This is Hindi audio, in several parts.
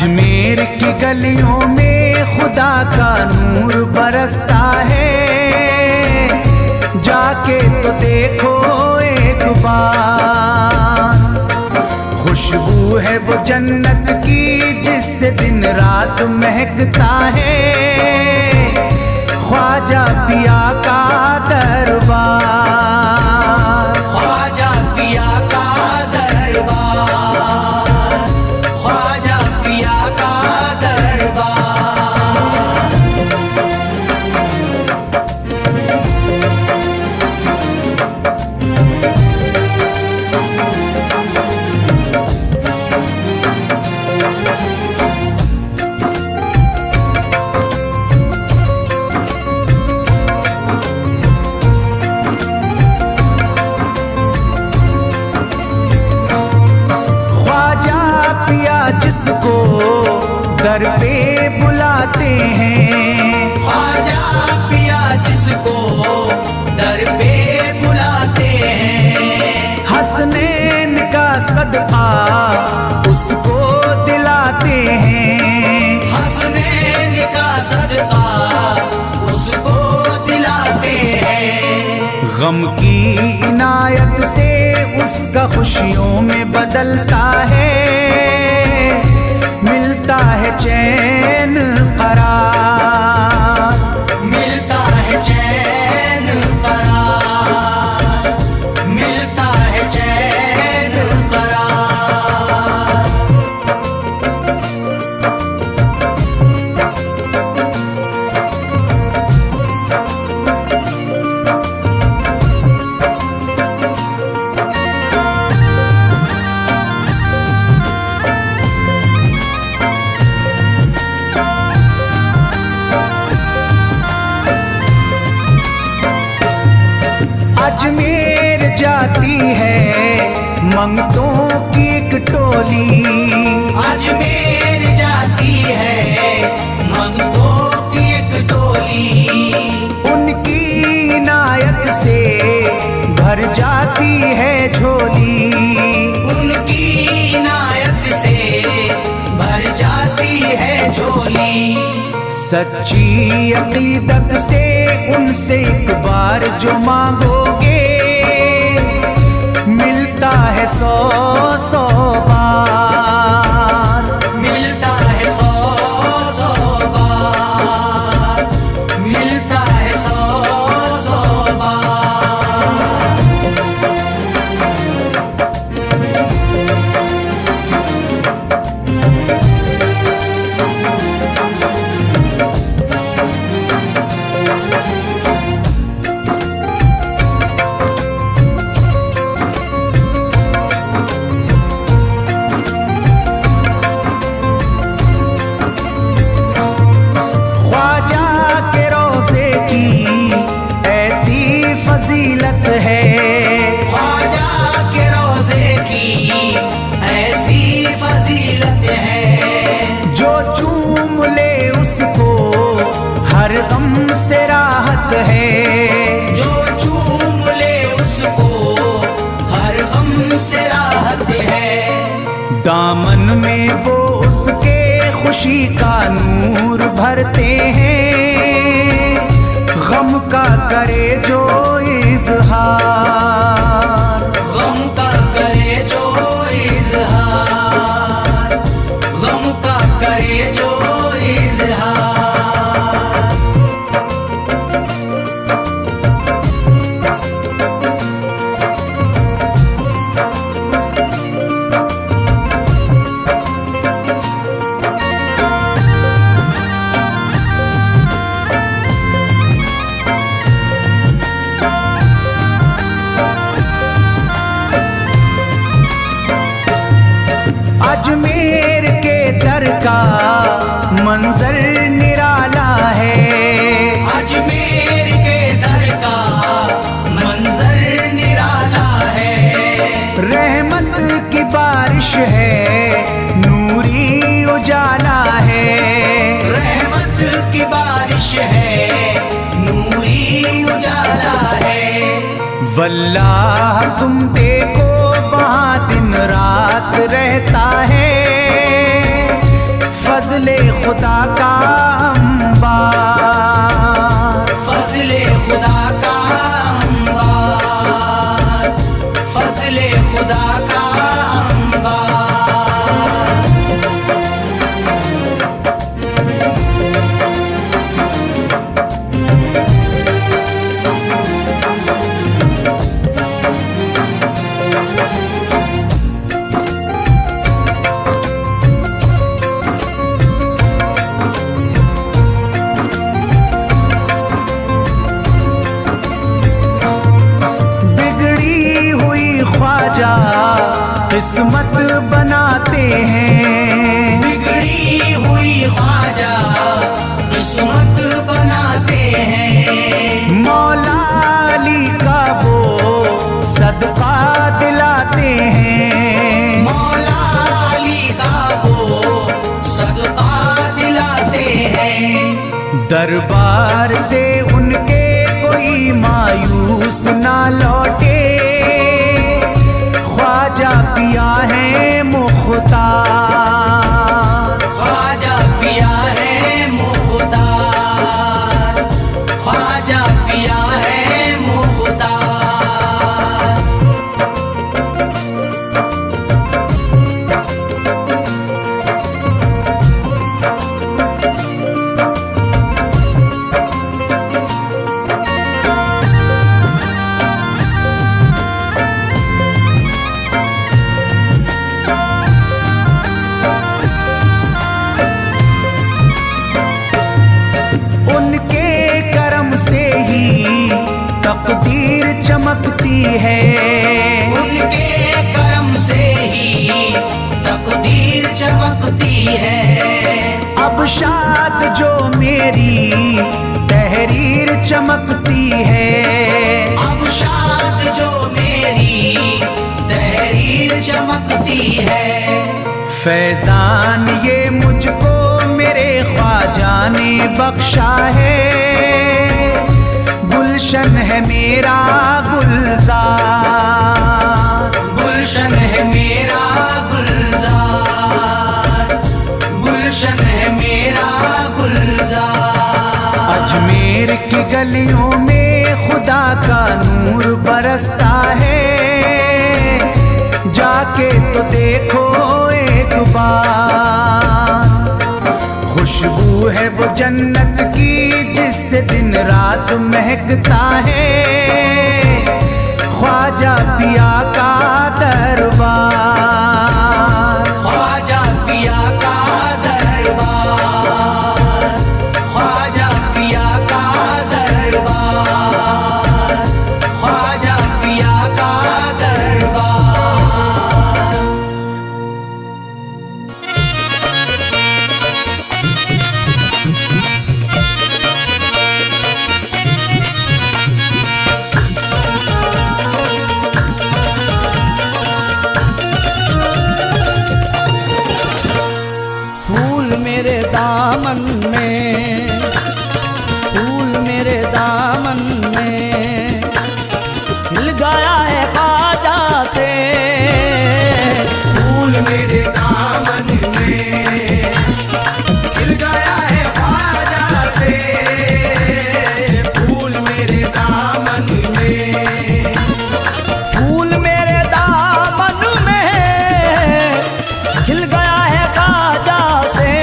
अजमेर की गलियों में खुदा का नूर बरसता है, जाके तो देखो एक बार। खुशबू है वो जन्नत की जिससे दिन रात महकता है, ख्वाजा पिया का दरबार, ख्वाजा पिया का दरबार, ख्वाजा पिया का दरबार। जिसको दर पे बुलाते हैं, ख्वाजा पिया जिसको दर पे बुलाते हैं, हसनैन का सदका उसको दिलाते हैं, हसनैन का सदका उसको दिलाते हैं। गम की इनायत से उसका खुशियों में बदलता है, मिलता है चैन करार, मिलता है चैन करार, मिलता है चैन करार। अजमेर जाती है मंगतों की एक टोली, अजमेर जाती है मंगतों की एक टोली, उनकी इनायत से भर जाती है झोली, उनकी इनायत से भर जाती है झोली। सच्ची अकीदत से उनसे एक बार जो मांगोगे, मिलता है 100 बार, मिलता है 100 बार, मिलता है 100 बार। फजीलत है ख्वाजा के रोज़े की ऐसी फजीलत है, जो चूम ले उसको हर गम से राहत है, जो चूम ले उसको हर गम से राहत है। दामन में वो उसके खुशी का नूर भरते हैं, गम का करे जो इज़हार, गम का करे जो इज़हार, गम का करे जो इज़हार। अजमेर के दर का मंजर निराला है, अजमेर के दर का मंजर निराला है। रहमत की बारिश है नूरी उजाला है, रहमत की बारिश है नूरी उजाला है। वल्लाह तुम देखो वहाँ दिन रात रहता है, फजले खुदा का अंबार, फजले खुदा का अंबार, फजले खुदा का अंबार। किस्मत बनाते हैं, बिगड़ी हुई ख्वाजा किस्मत बनाते हैं। मौला अली का वो सदका दिलाते हैं, मौला अली का वो सदका दिलाते हैं। दरबार से उनके कोई मायूस ना लौटे, ख्वाजा पिया है मुख्तार, ख्वाजा पिया है मुख्तार, ख्वाजा पिया है मुख्तार। तकदीर चमकती है, उनके करम से ही तकदीर चमकती है। अब शाद जो मेरी तहरीर चमकती है, अब शाद जो मेरी तहरीर चमकती है। फैजान ये मुझको मेरे ख्वाजा ने बख्शा है, गुलशन है मेरा गुलजार, गुलशन है मेरा गुलजार, गुलशन है मेरा गुलजार। अजमेर की गलियों में खुदा का नूर बरसता है, जाके तो देखो एक बार। खुशबू है वो जन्नत की जिससे दिन रात महकता है, ख्वाजा पिया का दरबार, ख्वाजा पिया का दरबार, ख्वाजा पिया का दरबार, ख्वाजा पिया का दरबार। मेरे दामन में, फूल मेरे दामन में खिल गया है ख्वाजा से, फूल मेरे दामन में खिल गया है ख्वाजा से, फूल मेरे दामन में, फूल मेरे दामन में खिल गया है ख्वाजा से,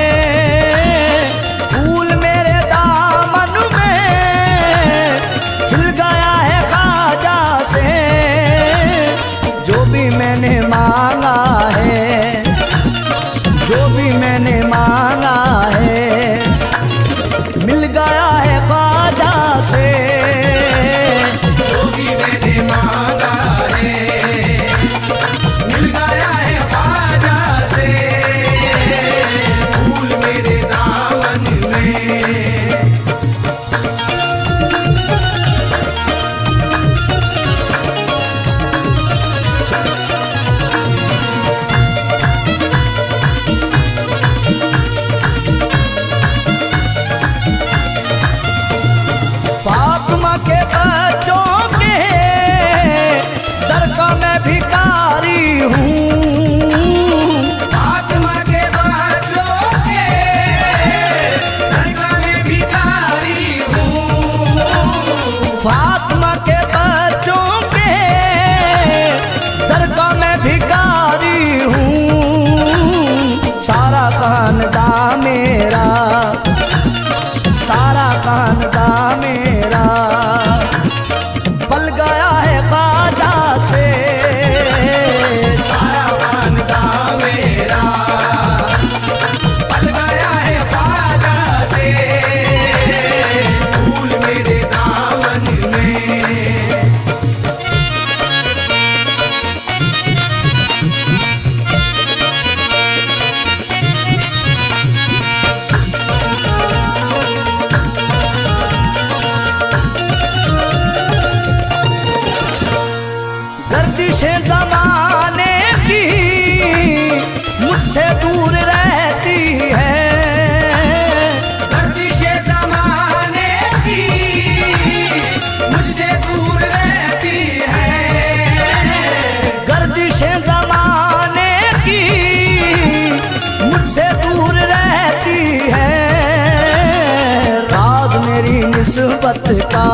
का,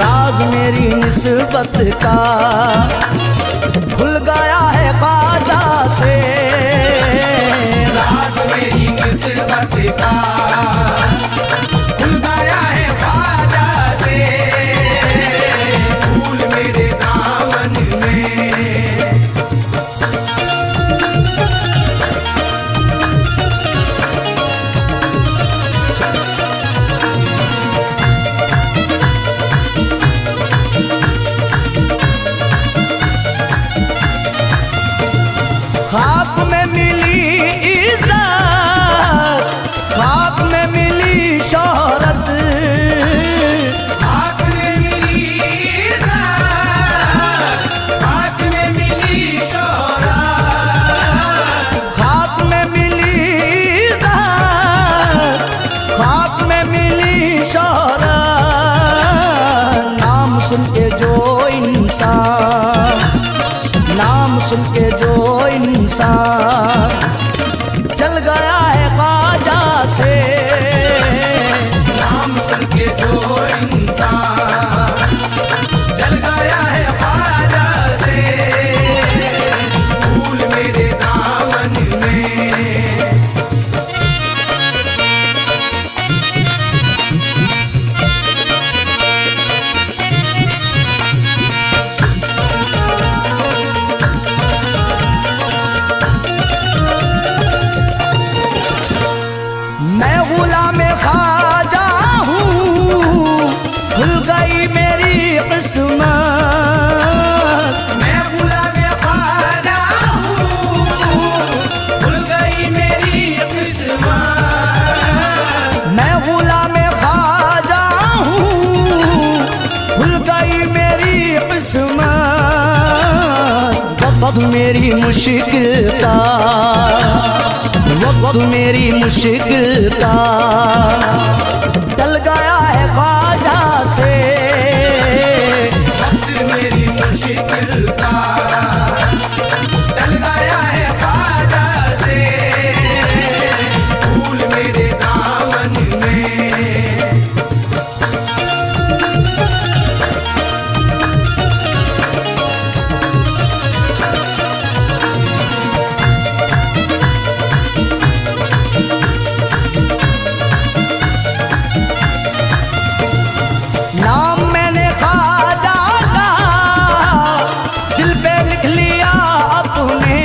राज मेरी निस्बत का खुल गया है ख्वाजा से। राज मेरी निस्बत का खुल गया है ख्वाजा से, फूल मेरे दामन में। खाक में मिली इज्जत, खाक में मिली शोहरत, खाक में मिली इज्जत, खाक में मिली शोहरत, खाक में मिली इज्जत, खाक में मिली शोहरत। नाम सुन के जो इंसान, नाम सुन के जो इंसान चल गया है ख्वाजा से। नाम सुन के जो इंसान चल गया है ख्वाजा से, फूल मेरे दामन में। मैं गुलाम ख्वाजा हूँ, खुल गई मेरी किस्मत। मैं गुलाम ख्वाजा हूँ, खुल गई मेरी किस्मत। मैं गुलाम ख्वाजा हूँ, खुल गई मेरी किस्मत। वक्त मेरी मुश्किल का, वक्त मेरी मुश्किल का चल गया है ख्वाजा से। वक्त मेरी मुश्किल का चल गया है ख्वाजा से, फूल मेरे दामन में। नाम मैंने ख्वाजा का दिल पे लिख लिया अपने,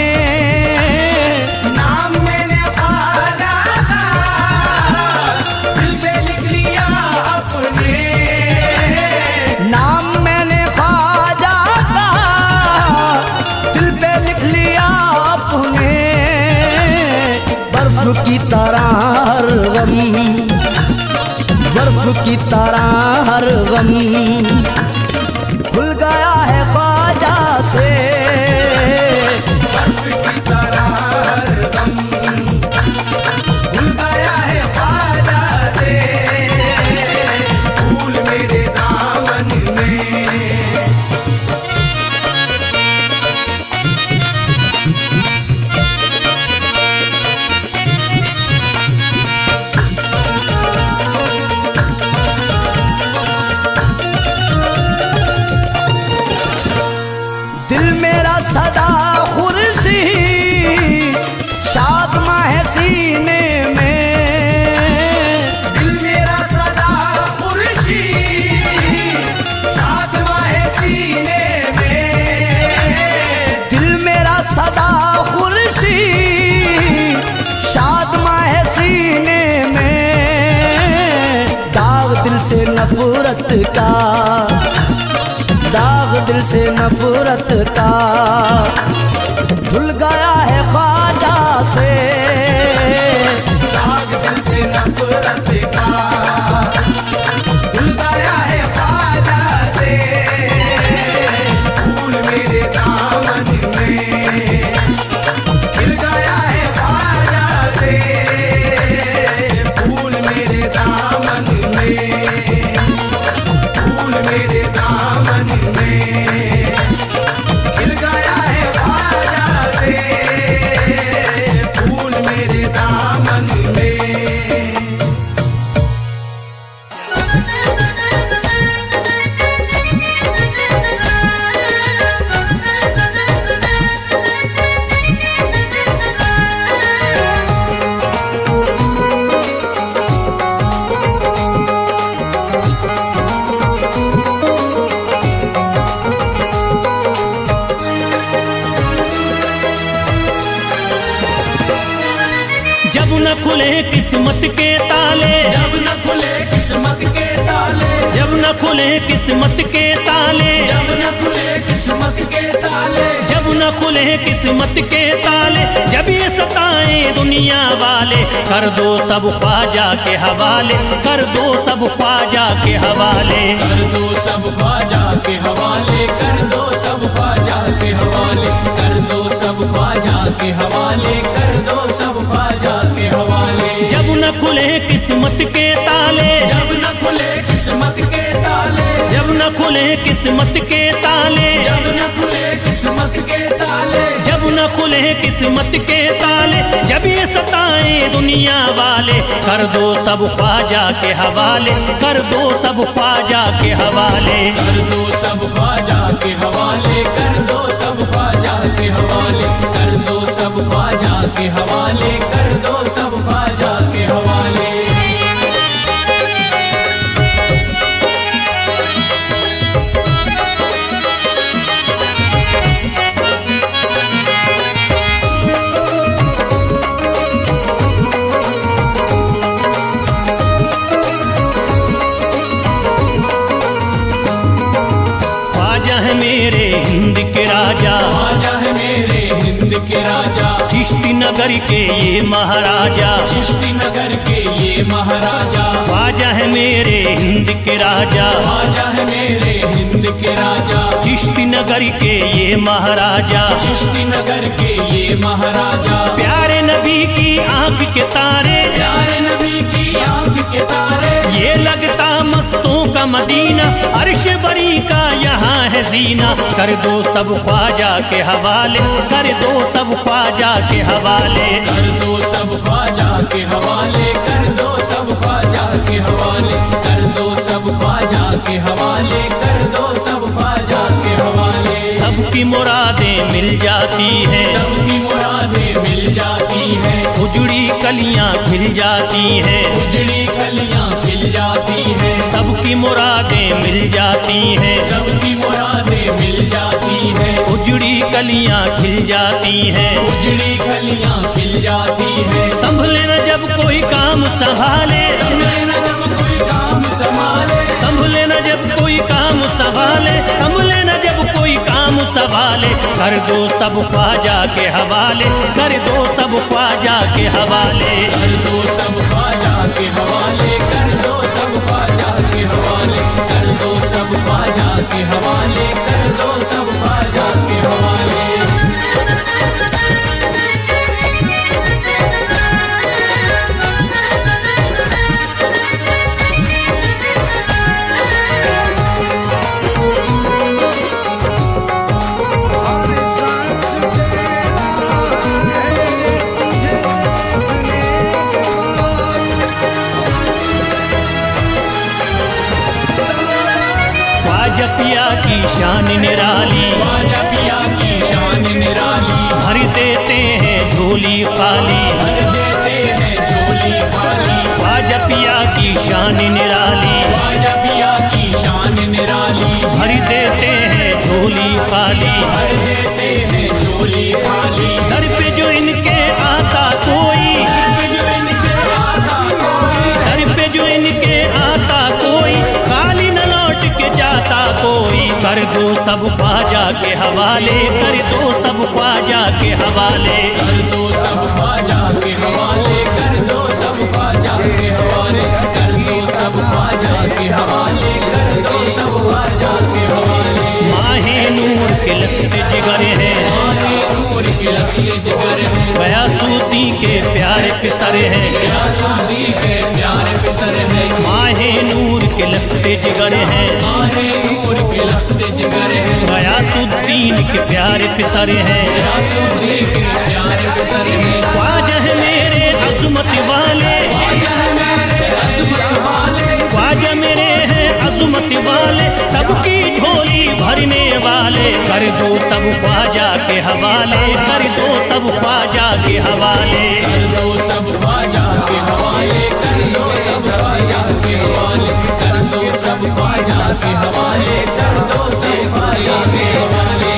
नाम मैंने ख्वाजा का दिल पे लिख लिया अपने। नाम मैंने ख्वाजा का दिल पे लिख लिया अपने। बर्फ की तरह हर गम, बर्फ की तरह हर गम खुल गया है ख्वाजा से। बर्फ की तरह हर गम खुल गया है ख्वाजा से, फूल मेरे दामन में। दिल मेरा सदा खुर्शी शादमा है सीने में। दिल मेरा सदा खुर्शी सातवां है सीने में। दिल मेरा सदा खुर्शी शादमा है सीने में। दाग दिल से नफरत का, दाग दिल से नफरत का धुल गया है ख्वाजा से। दाग दिल से नफरत का धुल गया है ख्वाजा से, फूल मेरे दामन में खिल गया है ख्वाजा से, फूल मेरे दामन में, फूल मेरे दामन में खिल गया है ख्वाजा से, फूल किस्मत के ताले, जब न खुले किस्मत के ताले, जब न खुले किस्मत के ताले, जब न खुले किस्मत के ताले, जब न खुले किस्मत के ताले, जब ये सताएं दुनिया वाले, कर दो सब ख्वाजा के हवाले, कर दो सब ख्वाजा के हवाले। कर दो सब ख्वाजा के हवाले, कर दो सब ख्वाजा के हवाले, कर दो सब ख्वाजा के हवाले, कर दो सब ख्वाजा के हवाले। जब न खुले किस्मत के ताले, जब न खुले किस्मत के ताले, जब न खुले किस्मत के ताले, जब न खुले किस्मत के ताले, जब न खुले किस्मत के ताले, जब ये सताएं दुनिया वाले, कर दो सब ख्वाजा के हवाले, कर दो सब ख्वाजा के हवाले। कर दो सब ख्वाजा के हवाले, कर दो सब ख्वाजा के हवाले, कर दो सब ख्वाजा के हवाले, कर दो सब ख्वाजा के हवाले। ख्वाजा है मेरे हिंद के राजा, ख्वाजा है मेरे हिंद के राजा, चिश्ती नगर के ये महाराजा, चिश्ती नगर के ये महाराजा। ख्वाजा है मेरे हिंद के राजा, ख्वाजा है मेरे हिंद के राजा, चिश्ती नगर के ये महाराजा, चिश्ती नगर के ये महाराजा। प्यारे नबी की आंख के तारे, प्यारे नबी की आंख के तारे, ये लगता मस्तों का मदीना, अर्श बरी का यहाँ है जीना। कर दो सब ख्वाजा के हवाले, कर दो सब ख्वाजा के हवाले। कर दो सब ख्वाजा के हवाले, कर दो सब ख्वाजा के हवाले, कर दो सब ख्वाजा के हवाले, कर दो सब ख्वाजा के हवाले। सबकी मुरादें मिल जाती हैं, सबकी मुरादें मिल जाती हैं, उजड़ी कलियां खिल जाती हैं, उजड़ी कलियां खिल जाती हैं, सबकी मुरादें मिल जाती हैं, सबकी मुरादें मिल जाती हैं, उजड़ी कलियां खिल जाती हैं, उजड़ी कलियां खिल जाती हैं। संभले न जब कोई काम संभाले, संभले न जब कोई काम संभाले, संभले न जब कोई काम संभाले, संभले न जब कोई काम संभाले, कर दो सब ख्वाजा के हवाले, कर दो सब ख्वाजा के हवाले। कर दो सब ख्वाजा के हवाले, कर दो सब ख्वाजा के हवाले, कर दो सब ख्वाजा के हवाले, कर दो सब ख्वाजा के हवाले। ख्वाजा पिया की शान निराली, ख्वाजा पिया की शान निराली, भर देते हैं झोली खाली, भर देते हैं झोली खाली। ख्वाजा पिया की शान निराली, ख्वाजा पिया की शान निराली, भर देते हैं झोली खाली, भर देते हैं झोली खाली। दर पे जो इनके आता कोई, जो इनके आता कोई, दर पे जो इनके आता कोई, खाली न लौट के जाता कोई। कर दो सब ख्वाजा के हवाले, कर दो सब ख्वाजा के हवाले। कर दो सब ख्वाजा के हवाले, कर दो सब ख्वाजा के हवाले, कर दो सब ख्वाजा के हवाले, कर दो सब ख्वाजा के हवाले। माहे नूर के लखते जिगर हैं, माहे नूर के लखते जिगर हैं, गयासूती के प्यारे पितर हैं, गयासूती के प्यारे पितर हैं। माहे नूर के लखते जिगर हैं, माहे नूर के लखते जिगर हैं, गयासुद्दीन के प्यारे पितर हैं, गयासूती के प्यारे पितर हैं। ख्वाजा है मेरे अज़मत वाले, ख्वाजा है मेरे अज़मत वाले, ख्वाजा मेरे हैं अज़मत वाले, सबकी झोली भरने वाले। कर दो सब ख्वाजा के हवाले, कर दो सब ख्वाजा के हवाले। कर दो सब ख्वाजा के हवाले, कर दो सब ख्वाजा के हवाले, कर दो सब ख्वाजा के हवाले, कर दो सब ख्वाजा के हवाले।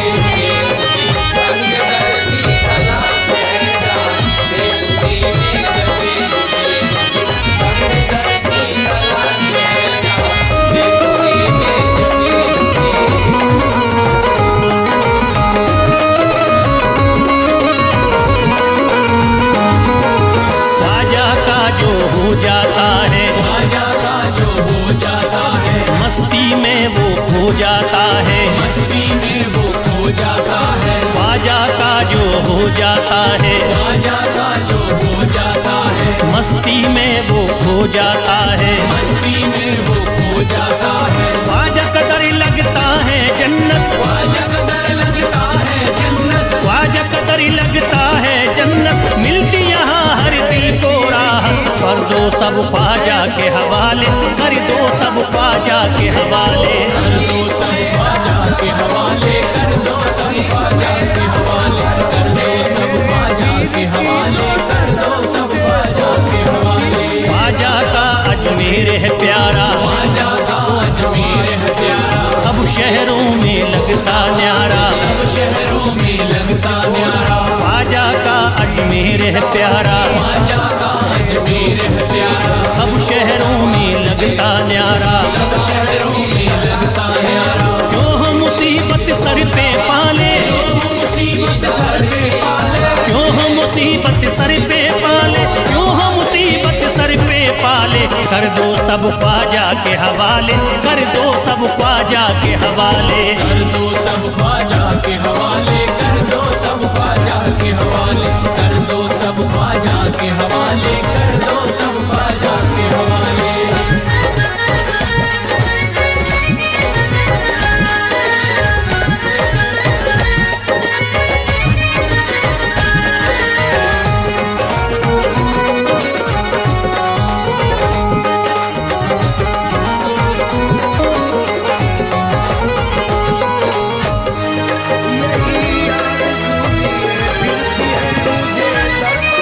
जाता है, मस्ती में वो खो जाता है, ख्वाजा का जो हो जाता है, ख्वाजा का जो हो जाता है, मस्ती में वो खो जाता है, मस्ती में वो खो जाता है, ख्वाजा कदर लगता है जन्नत, ख्वाजा कदर लगता है जन्नत, ख्वाजा कदर लगता है जन्नत, मिलती यहाँ हर दिल को राह, कर दो सब ख्वाजा के हवाले, कर दो सब ख्वाजा के हवाले। कर दो सब ख्वाजा के हवाले, कर दो सब ख्वाजा के हवाले, कर दो सब ख्वाजा के हवाले, कर दो सब ख्वाजा के हवाले। ख्वाजा का अजमेर है प्यारा, ख्वाजा का अजमेर है प्यारा, सब शहरों में लगता न्यारा, सब शहरों में लगता न्यारा, ख्वाजा का अजमेर है प्यारा, ख्वाजा का अजमेर है प्यारा, सब शहरों में लगता न्यारा, सब शहरों में लगता न्यारा। जो हम मुसीबत सर पे पाले, जो मुसीबत सर पे पाले, क्यों हम मुसीबत सर पे पाले, क्यों हम मुसीबत सर पे पाले, कर दो सब ख्वाजा के हवाले, कर दो सब ख्वाजा के हवाले। कर दो सब ख्वाजा के हवाले, कर दो सब ख्वाजा के हवाले, कर दो सब ख्वाजा के हवाले, कर दो सब ख्वाजा के हवाले।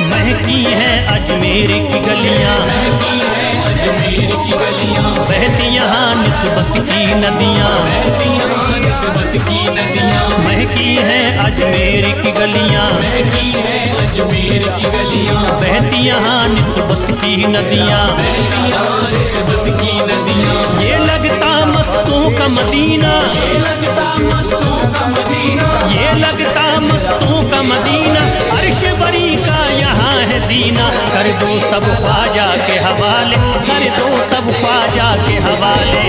महकी है अजमेर की गलियां, महकी है अजमेर की गलियां, बहती यहाँ निस्बत की नदियाँ, बहती यहाँ निस्बत की नदियां, महकी है अजमेर की गलियाँ, महकी है अजमेर की गलियां, बहती यहाँ निस्बत की नदियाँ, बहती यहाँ निस्बत की नदियां। ये लगता मस्तों का मदीना, ये लगता मस्तों का मदीना, ये लगता मस्तों का मदीना, अर्श बरी का यहाँ है जीना, कर दो सब ख्वाजा के हवाले, कर दो सब ख्वाजा के हवाले।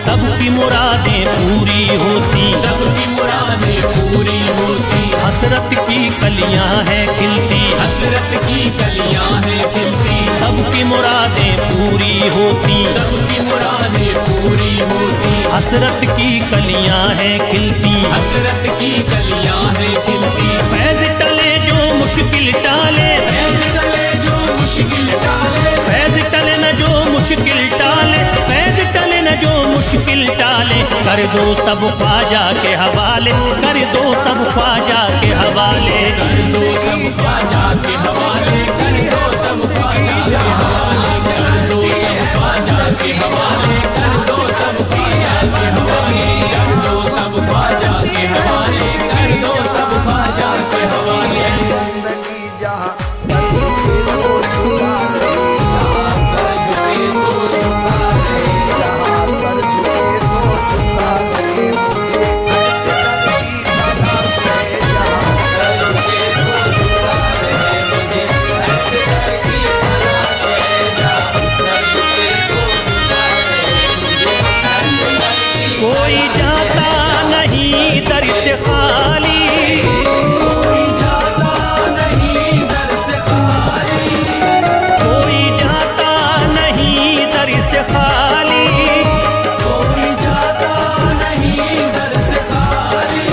सबकी मुरादें पूरी होती, सबकी मुरादें पूरी होती, हसरत की कलियां हैं खिलती, हसरत की कलियां हैं खिलती, सबकी मुरादें पूरी होती, सबकी मुरादें पूरी होती, हसरत की कलियां हैं खिलती, हसरत की कलियां हैं खिलती। फैज टले जो मुश्किल टाले, फैज टले जो मुश्किल टाले, फैज टले न जो मुश्किल टाले, फैज टले न जो मुश्किल टाले, कर दो सब ख्वाजा के हवाले, कर दो सब ख्वाजा के हवाले। कर दो सब ख्वाजा के हवाले, कर दो सब ख्वाजा के हवाले, कर दो सब ख्वाजा के हवाले, कर दो सब ख्वाजा के हवाले, कर दो सब ख्वाजा के हवाले, कर दो सब ख्वाजा के हवाले। जिंदगी जहाँ सर को झुका ले, जहाँ सर झुके तो झुका ले, जहाँ सर झुके तो झुका ले, मुझे ऐसे कभी सदा से, जहाँ सर झुके तो झुका ले, मुझे ऐसे कभी सदा से, जहाँ सर झुके तो झुका ले, मुझे ऐसे कभी। कोई जाता नहीं दर से खाली, कोई जाता नहीं दर से खाली, कोई जाता नहीं दर से खाली, कोई जाता नहीं दर से खाली,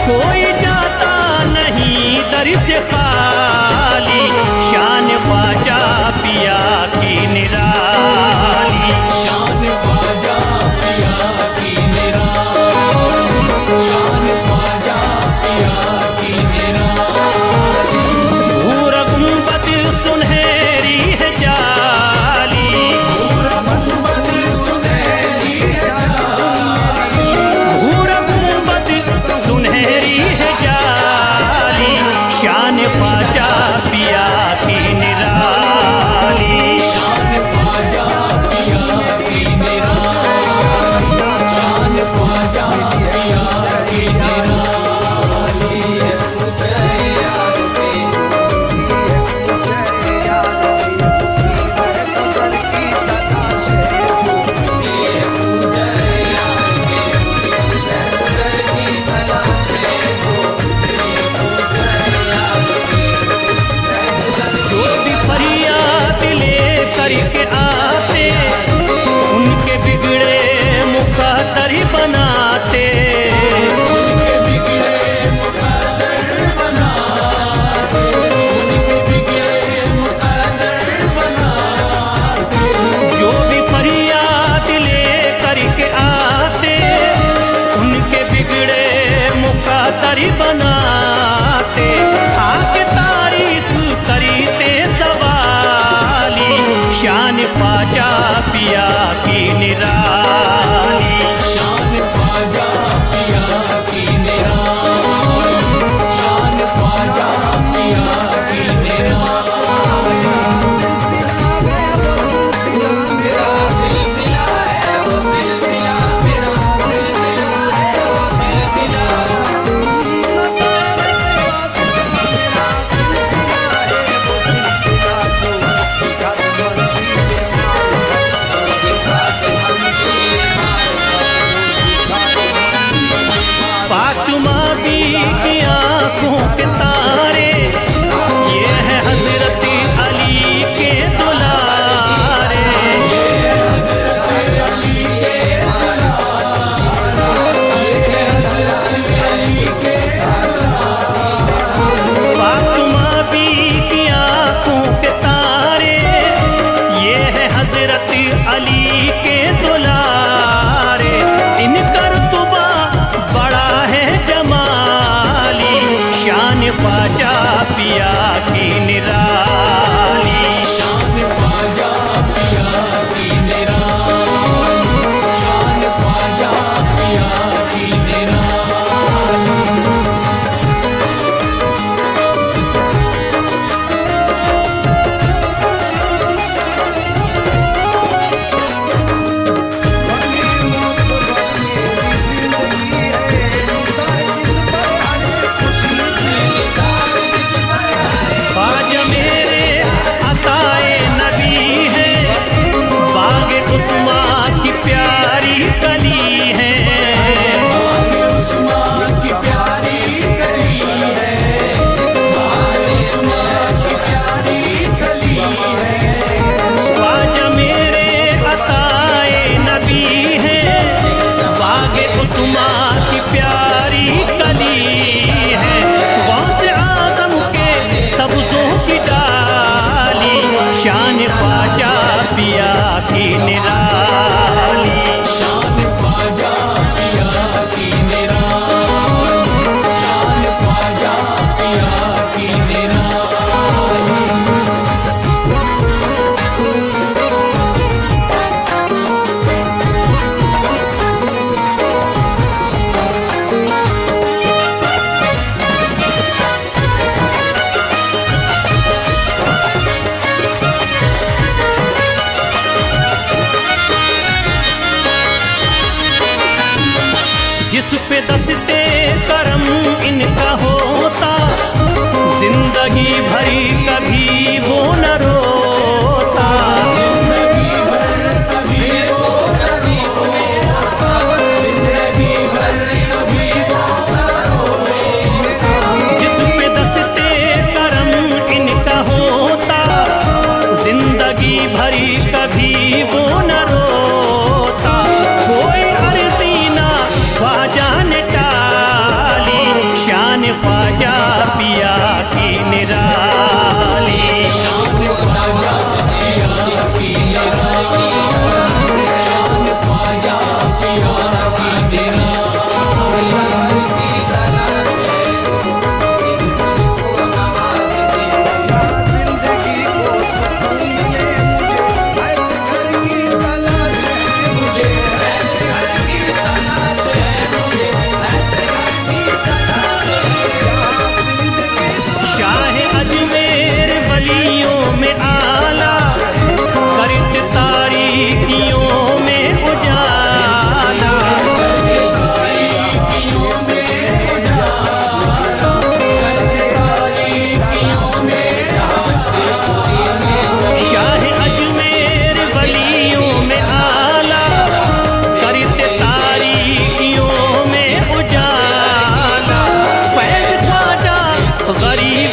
कोई जाता नहीं दर से खाली, शान ख्वाजा पिया की निराली, शान ख्वाजा पिया की निराली, शान ख्वाजा पिया की निराली। पूरा गुंबद सुनहरी है जाली, पूरा गुंबद सुनहरी है जाली, पूरा गुंबद सुनहरी है जाली, शान बनाते, आके तारीफ करीते सवाली, शान ख्वाजा पिया की निराली। शान ख्वाजा पिया की निराली, शान ख्वाजा पिया की निराली। मेरा दिल मिला है, वो दिल मिला, मेरा दिल मिला है, वो दिल मिला। फातिमा बी की आंखों के तारे, ये है हजरत अली के दुलारे। फातिमा बी की आंखों के तारे, ये है हजरत अली के दुलारे। इनका रुतबा बड़ा है जमाली, शान ख्वाजा पिया की निराली। शान ख्वाजा पिया की निराली, शान ख्वाजा पिया की निराली। ख्वाजा मेरे अताए नबी है, बागे उस्मा की प्यारी कली है। उस्मान की प्यारी कली है, उस्मान की प्यारी कली है। ख्वाजा मेरे अताए नबी है, बागे उस्मा की प्यारी कली है। गौसे आजम के सब्जों की डाली, शान ख्वाजा पिया की निराली। शान ख्वाजा पिया की निराली, शान ख्वाजा पिया की निराली। जिस पे दस्ते करम इनका होता, जिंदगी भरी कभी वो न रोता। जिंदगी भर कभी वो कभी रोता, जिंदगी भर कभी वो रोता। जिस पे दस्ते करम इनका होता, जिंदगी भरी कभी वो न रोता। कोई अर्जी ना ख्वाजा ने टाली, शान ख्वाजा पिया की निराली। शान ख्वाजा पिया की निराली, शान ख्वाजा पिया की निराली। जिंदगी को सुकून मिले मुझे, हर घर की तलाश है मुझे। शाह अजमेर वलियों में आला, करत तारीकियों में उजाला। शाह अजमेर वलियों में आला, करत तारीकियों में उजाला। फैज़ ख्वाजा गरीब